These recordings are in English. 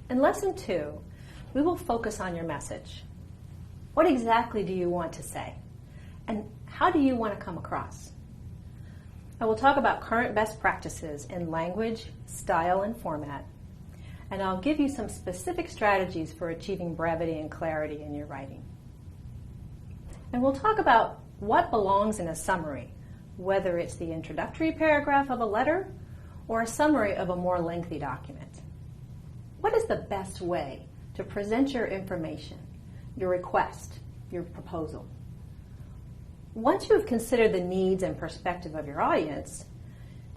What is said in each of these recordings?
In Lesson 2, we will focus on your message. What exactly do you want to say? And how do you want to come across? I will talk about current best practices in language, style, and format, and I'll give you some specific strategies for achieving brevity and clarity in your writing. And we'll talk about what belongs in a summary, whether it's the introductory paragraph of a letter or a summary of a more lengthy document. What is the best way to present your information, your request, your proposal? Once you have considered the needs and perspective of your audience,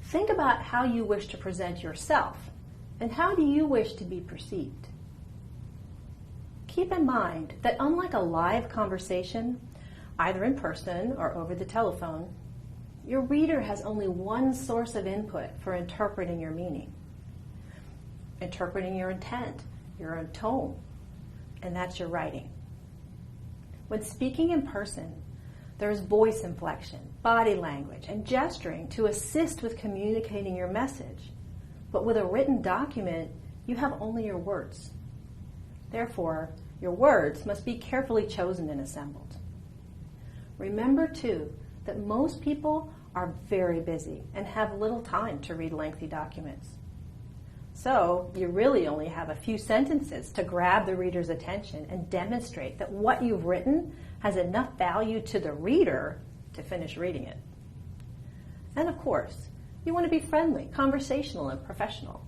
think about how you wish to present yourself and how do you wish to be perceived. Keep in mind that unlike a live conversation, either in person or over the telephone, your reader has only one source of input for interpreting your meaning, interpreting your intent, your own tone, and that's your writing. When speaking in person, there's voice inflection, body language, and gesturing to assist with communicating your message. But with a written document, you have only your words. Therefore, your words must be carefully chosen and assembled. Remember, too, that most people are very busy and have little time to read lengthy documents. So, you really only have a few sentences to grab the reader's attention and demonstrate that what you've written has enough value to the reader to finish reading it. And of course, you want to be friendly, conversational, and professional.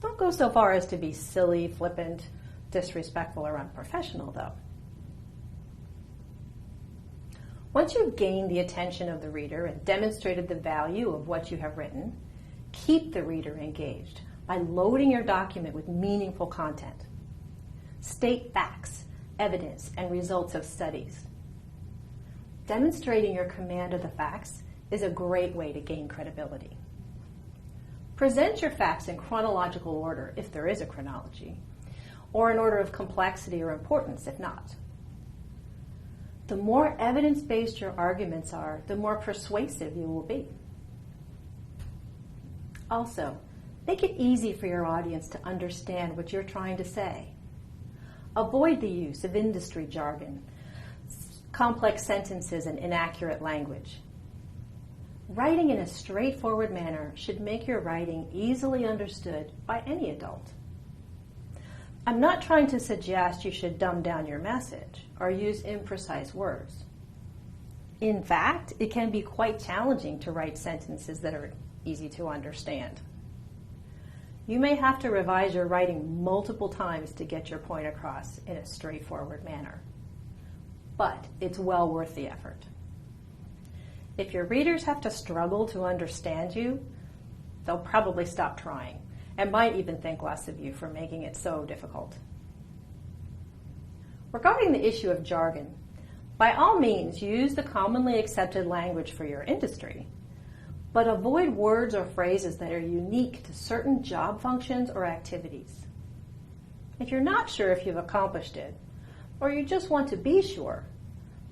Don't go so far as to be silly, flippant, disrespectful, or unprofessional, though. Once you've gained the attention of the reader and demonstrated the value of what you have written, keep the reader engaged by loading your document with meaningful content. State facts, evidence, and results of studies. Demonstrating your command of the facts is a great way to gain credibility. Present your facts in chronological order, if there is a chronology, or in order of complexity or importance, if not. The more evidence-based your arguments are, the more persuasive you will be. Also, make it easy for your audience to understand what you're trying to say. Avoid the use of industry jargon, complex sentences, and inaccurate language. Writing in a straightforward manner should make your writing easily understood by any adult. I'm not trying to suggest you should dumb down your message or use imprecise words. In fact, it can be quite challenging to write sentences that are easy to understand. You may have to revise your writing multiple times to get your point across in a straightforward manner, but it's well worth the effort. If your readers have to struggle to understand you, they'll probably stop trying and might even think less of you for making it so difficult. Regarding the issue of jargon, by all means use the commonly accepted language for your industry, but avoid words or phrases that are unique to certain job functions or activities. If you're not sure if you've accomplished it, or you just want to be sure,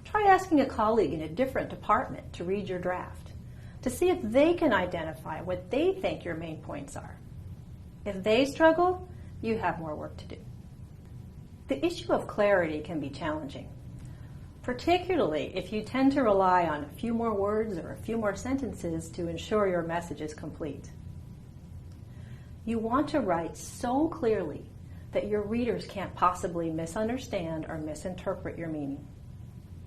try asking a colleague in a different department to read your draft, to see if they can identify what they think your main points are. If they struggle, you have more work to do. The issue of clarity can be challenging, particularly if you tend to rely on a few more words or a few more sentences to ensure your message is complete. You want to write so clearly that your readers can't possibly misunderstand or misinterpret your meaning.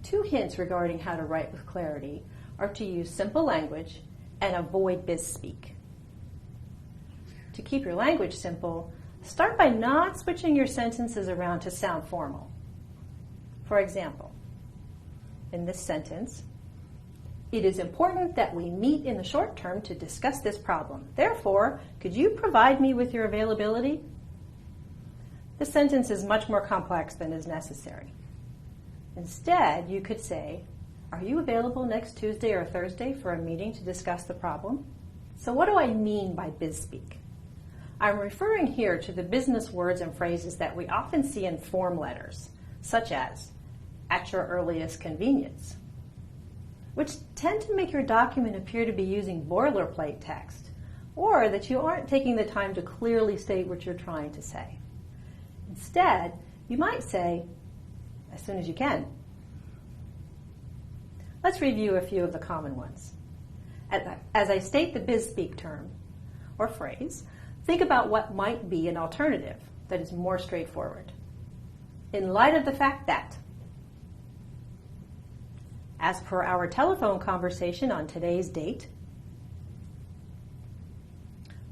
2 hints regarding how to write with clarity are to use simple language and avoid biz-speak. To keep your language simple, start by not switching your sentences around to sound formal. For example, in this sentence, it is important that we meet in the short term to discuss this problem. Therefore, could you provide me with your availability? This sentence is much more complex than is necessary. Instead, you could say, are you available next Tuesday or Thursday for a meeting to discuss the problem? So what do I mean by biz-speak? I'm referring here to the business words and phrases that we often see in form letters, such as, at your earliest convenience, which tend to make your document appear to be using boilerplate text, or that you aren't taking the time to clearly state what you're trying to say. Instead, you might say, as soon as you can. Let's review a few of the common ones. As I state the BizSpeak term or phrase, think about what might be an alternative that is more straightforward. In light of the fact that, as per our telephone conversation on today's date,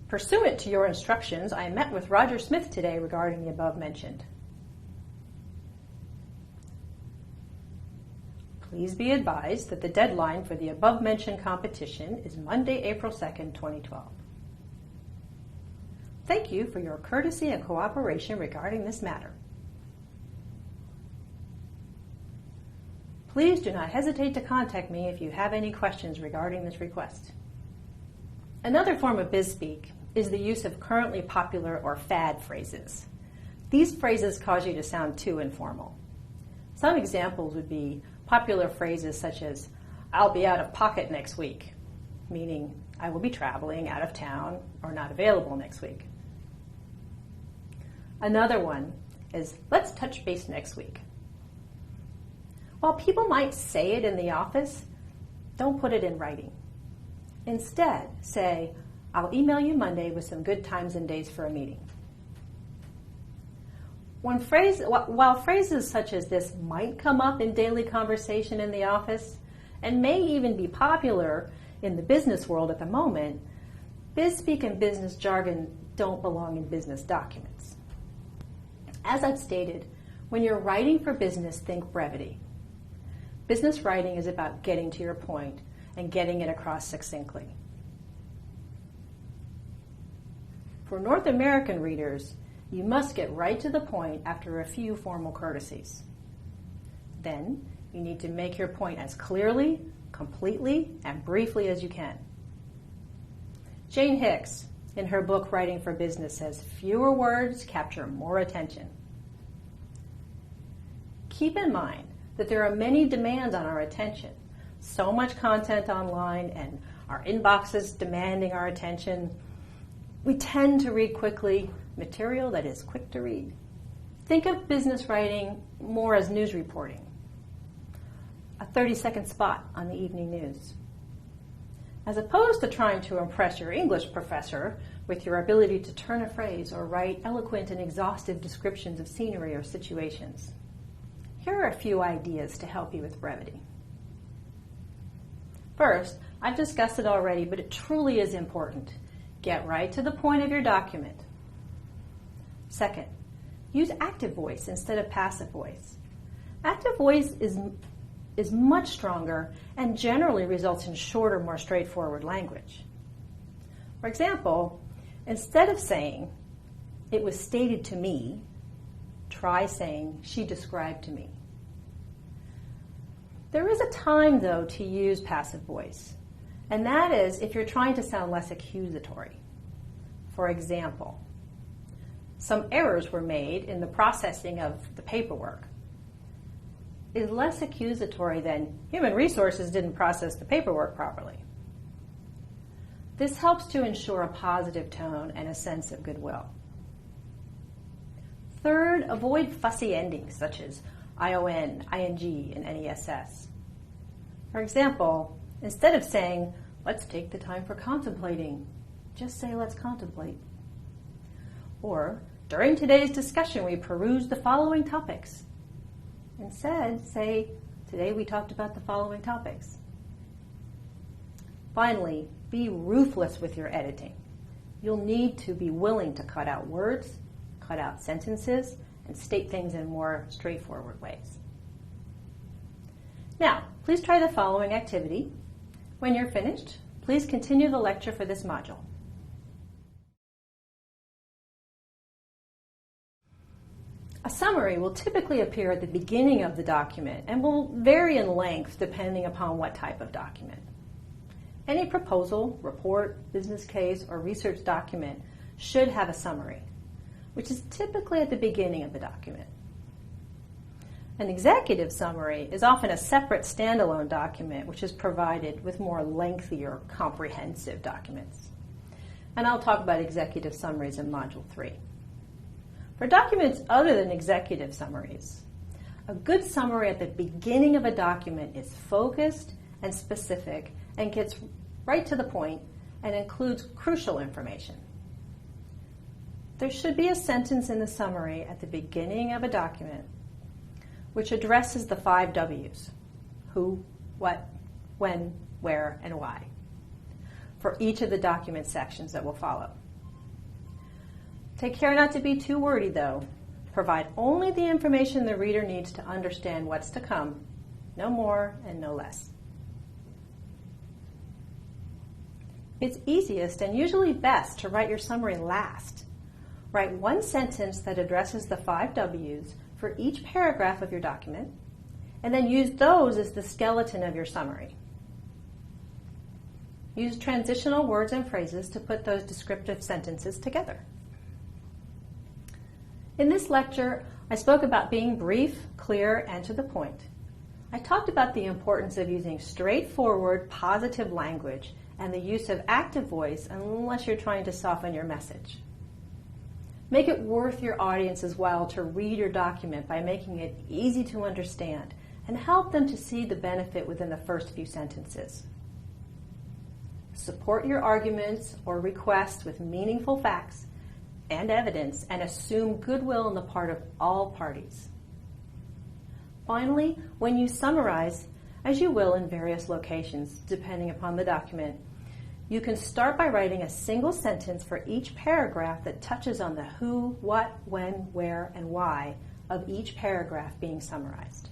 pursuant to your instructions, I met with Roger Smith today regarding the above mentioned. Please be advised that the deadline for the above-mentioned competition is Monday, April 2nd, 2012. Thank you for your courtesy and cooperation regarding this matter. Please do not hesitate to contact me if you have any questions regarding this request. Another form of BizSpeak is the use of currently popular or fad phrases. These phrases cause you to sound too informal. Some examples would be popular phrases such as, I'll be out of pocket next week, meaning I will be traveling out of town or not available next week. Another one is, let's touch base next week. While people might say it in the office, don't put it in writing. Instead, say, I'll email you Monday with some good times and days for a meeting. While phrases such as this might come up in daily conversation in the office and may even be popular in the business world at the moment, BizSpeak and business jargon don't belong in business documents. As I've stated, when you're writing for business, think brevity. Business writing is about getting to your point and getting it across succinctly. For North American readers, you must get right to the point after a few formal courtesies. Then, you need to make your point as clearly, completely, and briefly as you can. Jane Hicks, in her book Writing for Business, says, fewer words capture more attention. Keep in mind that there are many demands on our attention. So much content online and our inboxes demanding our attention. We tend to read quickly material that is quick to read. Think of business writing more as news reporting, a 30-second spot on the evening news. As opposed to trying to impress your English professor with your ability to turn a phrase or write eloquent and exhaustive descriptions of scenery or situations. Here are a few ideas to help you with brevity. First, I've discussed it already, but it truly is important. Get right to the point of your document. Second, use active voice instead of passive voice. Active voice is much stronger and generally results in shorter, more straightforward language. For example, instead of saying, it was stated to me, try saying, she described to me. There is a time, though, to use passive voice, and that is if you're trying to sound less accusatory. For example, some errors were made in the processing of the paperwork. Is less accusatory than human resources didn't process the paperwork properly. This helps to ensure a positive tone and a sense of goodwill. Third, avoid fussy endings such as ION, ING, and NESS. For example, instead of saying, let's take the time for contemplating, just say, let's contemplate. Or, during today's discussion, we perused the following topics. Instead, say, today we talked about the following topics. Finally, be ruthless with your editing. You'll need to be willing to cut out words, cut out sentences, and state things in more straightforward ways. Now, please try the following activity. When you're finished, please continue the lecture for this module. A summary will typically appear at the beginning of the document and will vary in length depending upon what type of document. Any proposal, report, business case, or research document should have a summary, which is typically at the beginning of the document. An executive summary is often a separate standalone document which is provided with more lengthy or comprehensive documents. and I'll talk about executive summaries in Module 3. For documents other than executive summaries, a good summary at the beginning of a document is focused and specific and gets right to the point and includes crucial information. There should be a sentence in the summary at the beginning of a document which addresses the 5 W's: who, what, when, where, and why, for each of the document sections that will follow. Take care not to be too wordy, though. Provide only the information the reader needs to understand what's to come, no more and no less. It's easiest and usually best to write your summary last. Write one sentence that addresses the 5 W's for each paragraph of your document, and then use those as the skeleton of your summary. Use transitional words and phrases to put those descriptive sentences together. In this lecture, I spoke about being brief, clear, and to the point. I talked about the importance of using straightforward, positive language and the use of active voice unless you're trying to soften your message. Make it worth your audience's while to read your document by making it easy to understand and help them to see the benefit within the first few sentences. Support your arguments or requests with meaningful facts and evidence, and assume goodwill on the part of all parties. Finally, when you summarize, as you will in various locations depending upon the document, you can start by writing a single sentence for each paragraph that touches on the who, what, when, where, and why of each paragraph being summarized.